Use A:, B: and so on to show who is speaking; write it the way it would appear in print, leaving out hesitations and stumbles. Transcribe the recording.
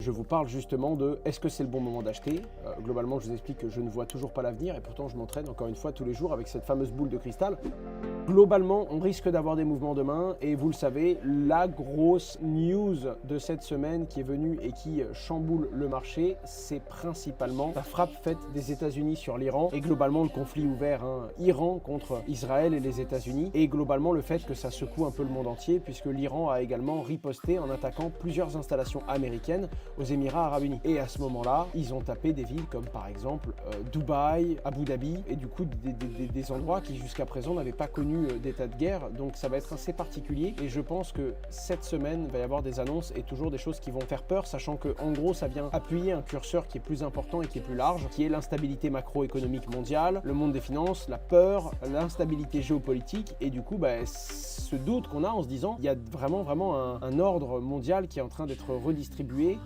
A: je vous parle justement de est-ce que c'est le bon moment d'acheter. Globalement, je vous explique que je ne vois toujours pas l'avenir et pourtant je m'entraîne encore une fois tous les jours avec cette fameuse boule de cristal. Globalement, on risque d'avoir des mouvements demain et vous le savez, la grosse news de cette semaine qui est venue et qui chamboule le marché, c'est principalement la frappe faite des États-Unis sur l'Iran et globalement le conflit ouvert, Iran contre Israël et les États-Unis, et globalement le fait que ça secoue un peu le monde entier puisque l'Iran a également riposté en attaquant plusieurs installations américaines aux Émirats Arabes Unis. Et à ce moment-là, ils ont tapé des villes comme par exemple Dubaï, Abu Dhabi, et du coup des endroits qui jusqu'à présent n'avaient pas connu d'état de guerre, donc ça va être assez particulier et je pense que cette semaine il va y avoir des annonces et toujours des choses qui vont faire peur, sachant que en gros ça vient appuyer un curseur qui est plus important et qui est plus large, qui est l'instabilité macroéconomique mondiale, le monde des finances, la peur, l'instabilité géopolitique et du coup ce doute qu'on a en se disant il y a vraiment un ordre mondial qui est en train d'être redistribué